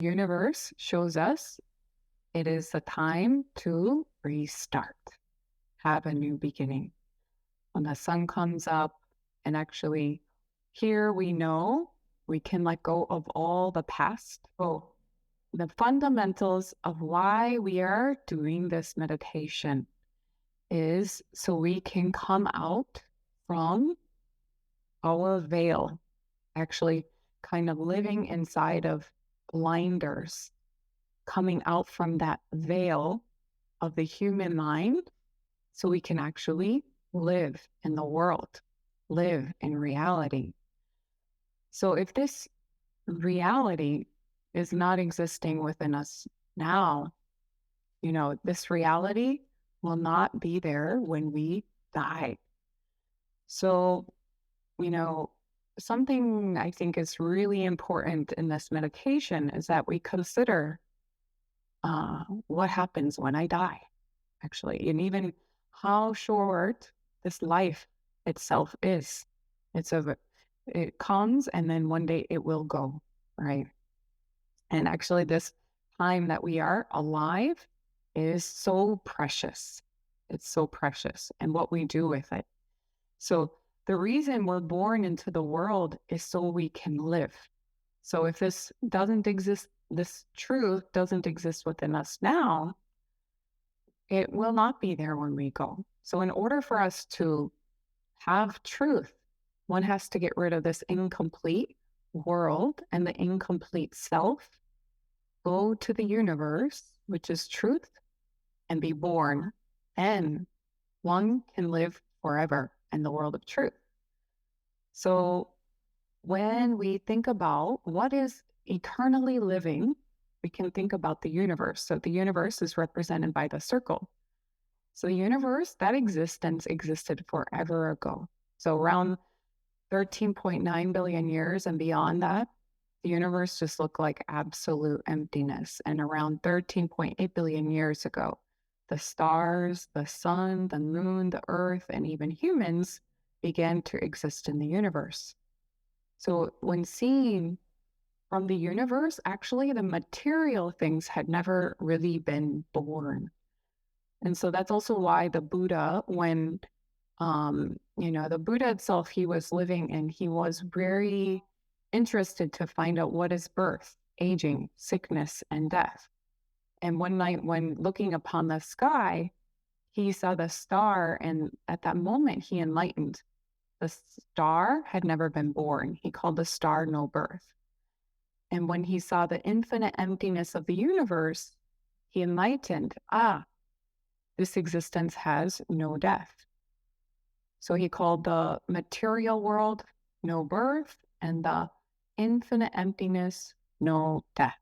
Universe shows us it is the time to restart, have a new beginning. When the sun comes up, and actually, here we know we can let go of all the past. Oh, the fundamentals of why we are doing this meditation is so we can come out from our veil, actually, kind of living inside of blinders, coming out from that veil of the human mind so we can actually live in the world, live in reality. So if this reality is not existing within us now, this reality will not be there when we die. So, you know, something I think is really important in this meditation is that we consider what happens when I die, actually, and even how short this life itself is. It comes and then one day it will go, right? And actually, this time that we are alive is so precious. It's so precious, and what we do with it. So the reason we're born into the world is so we can live. So if this doesn't exist, this truth doesn't exist within us now, it will not be there when we go. So in order for us to have truth, one has to get rid of this incomplete world and the incomplete self, go to the universe, which is truth, and be born. And one can live forever in the world of truth. So when we think about what is eternally living, we can think about the universe. So the universe is represented by the circle. So the universe, that existence existed forever ago. So around 13.9 billion years and beyond that, the universe just looked like absolute emptiness. And around 13.8 billion years ago, the stars, the sun, the moon, the earth, and even humans began to exist in the universe. So when seen from the universe, actually the material things had never really been born. And so that's also why the Buddha, when the Buddha itself, he was living and he was very interested to find out what is birth, aging, sickness, and death. And one night when looking upon the sky, he saw the star, and at that moment he enlightened. The star had never been born. He called the star no birth. And when he saw the infinite emptiness of the universe, he enlightened, this existence has no death. So he called the material world no birth and the infinite emptiness no death.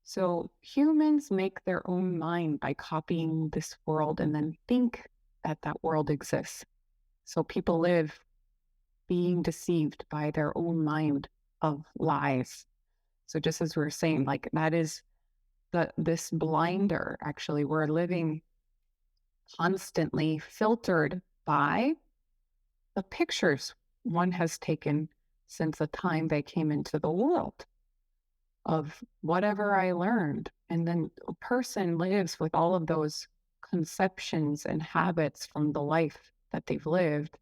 So humans make their own mind by copying this world and then think that that world exists. So people live being deceived by their own mind of lies. So just as we were saying, like that is this blinder, actually, we're living constantly filtered by the pictures one has taken since the time they came into the world of whatever I learned. And then a person lives with all of those conceptions and habits from the life that they've lived.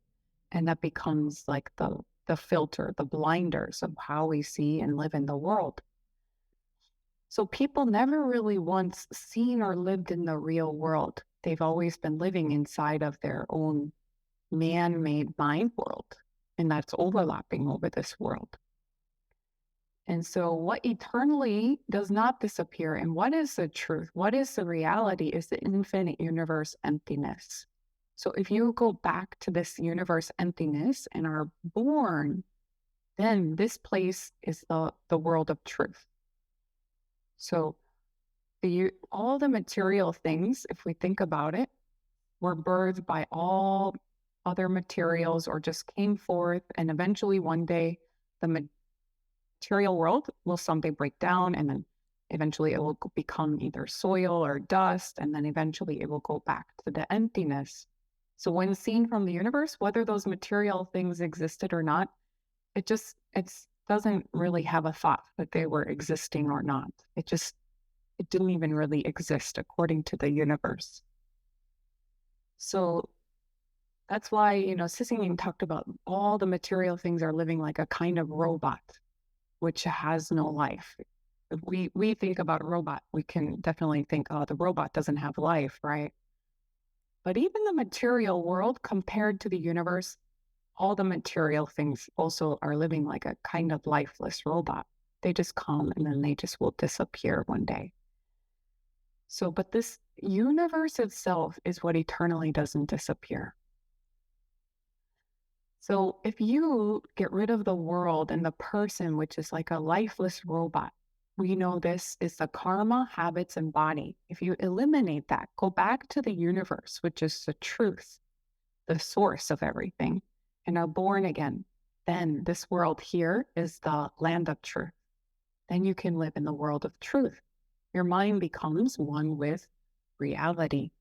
And that becomes like the filter, the blinders of how we see and live in the world. So people never really once seen or lived in the real world. They've always been living inside of their own man-made mind world, and that's overlapping over this world. And so what eternally does not disappear, and what is the truth, what is the reality, is the infinite universe emptiness. So if you go back to this universe emptiness and are born, then this place is the world of truth. So all the material things, if we think about it, were birthed by all other materials or just came forth. And eventually one day, the material world will someday break down, and then eventually it will become either soil or dust. And then eventually it will go back to the emptiness. So when seen from the universe, whether those material things existed or not, it's doesn't really have a thought that they were existing or not. It didn't even really exist according to the universe. So that's why, Sissing talked about all the material things are living like a kind of robot, which has no life. If we think about a robot, we can definitely think, oh, the robot doesn't have life, right? But even the material world compared to the universe, all the material things also are living like a kind of lifeless robot. They just come and then they just will disappear one day. So, but this universe itself is what eternally doesn't disappear. So, if you get rid of the world and the person, which is like a lifeless robot, we know this is the karma, habits, and body. If you eliminate that, go back to the universe, which is the truth, the source of everything, and are born again, then this world here is the land of truth. Then you can live in the world of truth. Your mind becomes one with reality.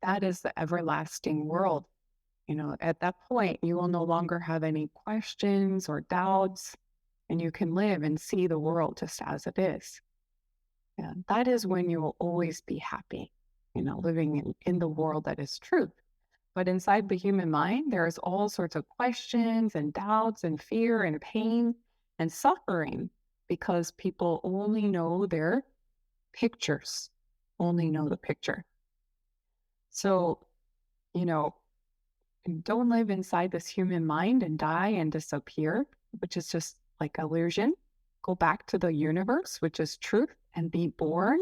That is the everlasting world. At that point, you will no longer have any questions or doubts, and you can live and see the world just as it is. And that is when you will always be happy, living in the world that is truth. But inside the human mind, there's all sorts of questions and doubts and fear and pain and suffering because people only know their pictures, only know the picture. So, you know, don't live inside this human mind and die and disappear, which is just like illusion. Go back to the universe, which is truth, and be born,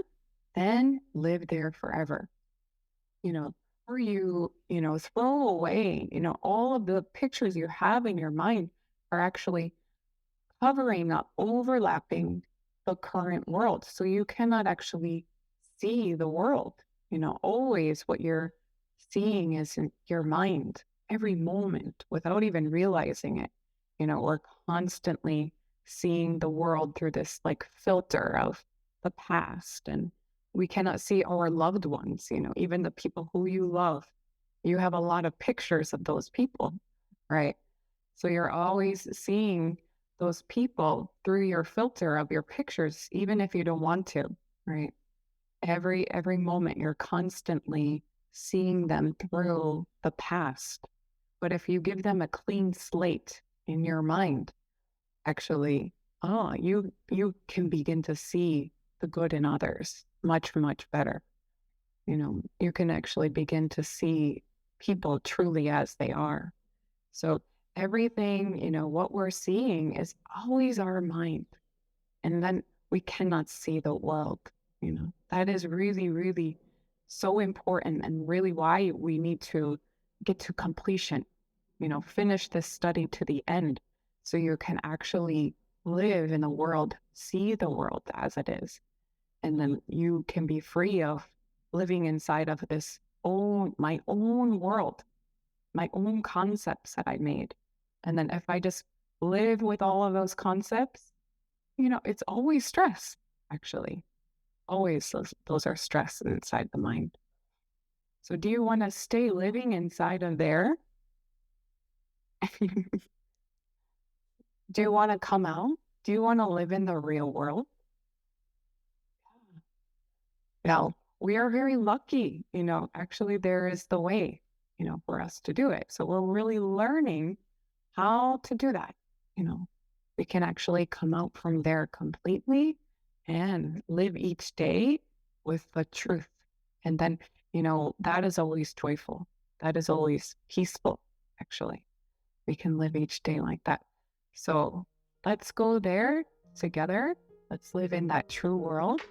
then live there forever. you know, or throw away, all of the pictures you have in your mind are actually covering up, overlapping the current world. So you cannot actually see the world. Always what you're seeing is in your mind every moment without even realizing it. We're constantly seeing the world through this like filter of the past, and we cannot see our loved ones, even the people who you love. You have a lot of pictures of those people, right? So you're always seeing those people through your filter of your pictures, even if you don't want to, right? Every moment you're constantly seeing them through the past. But if you give them a clean slate in your mind, actually, you can begin to see the good in others much, much better. You can actually begin to see people truly as they are. So everything, what we're seeing is always our mind. And then we cannot see the world. That is really, really so important, and really why we need to get to completion, finish this study to the end so you can actually live in the world, see the world as it is. And then you can be free of living inside of my own world, my own concepts that I made. And then if I just live with all of those concepts, it's always stress, actually. Always those are stress inside the mind. So do you want to stay living inside of there? Do you want to come out? Do you want to live in the real world? Now, we are very lucky, actually there is the way, for us to do it. So we're really learning how to do that. You know, we can actually come out from there completely and live each day with the truth. And then, that is always joyful. That is always peaceful, actually. We can live each day like that. So let's go there together. Let's live in that true world.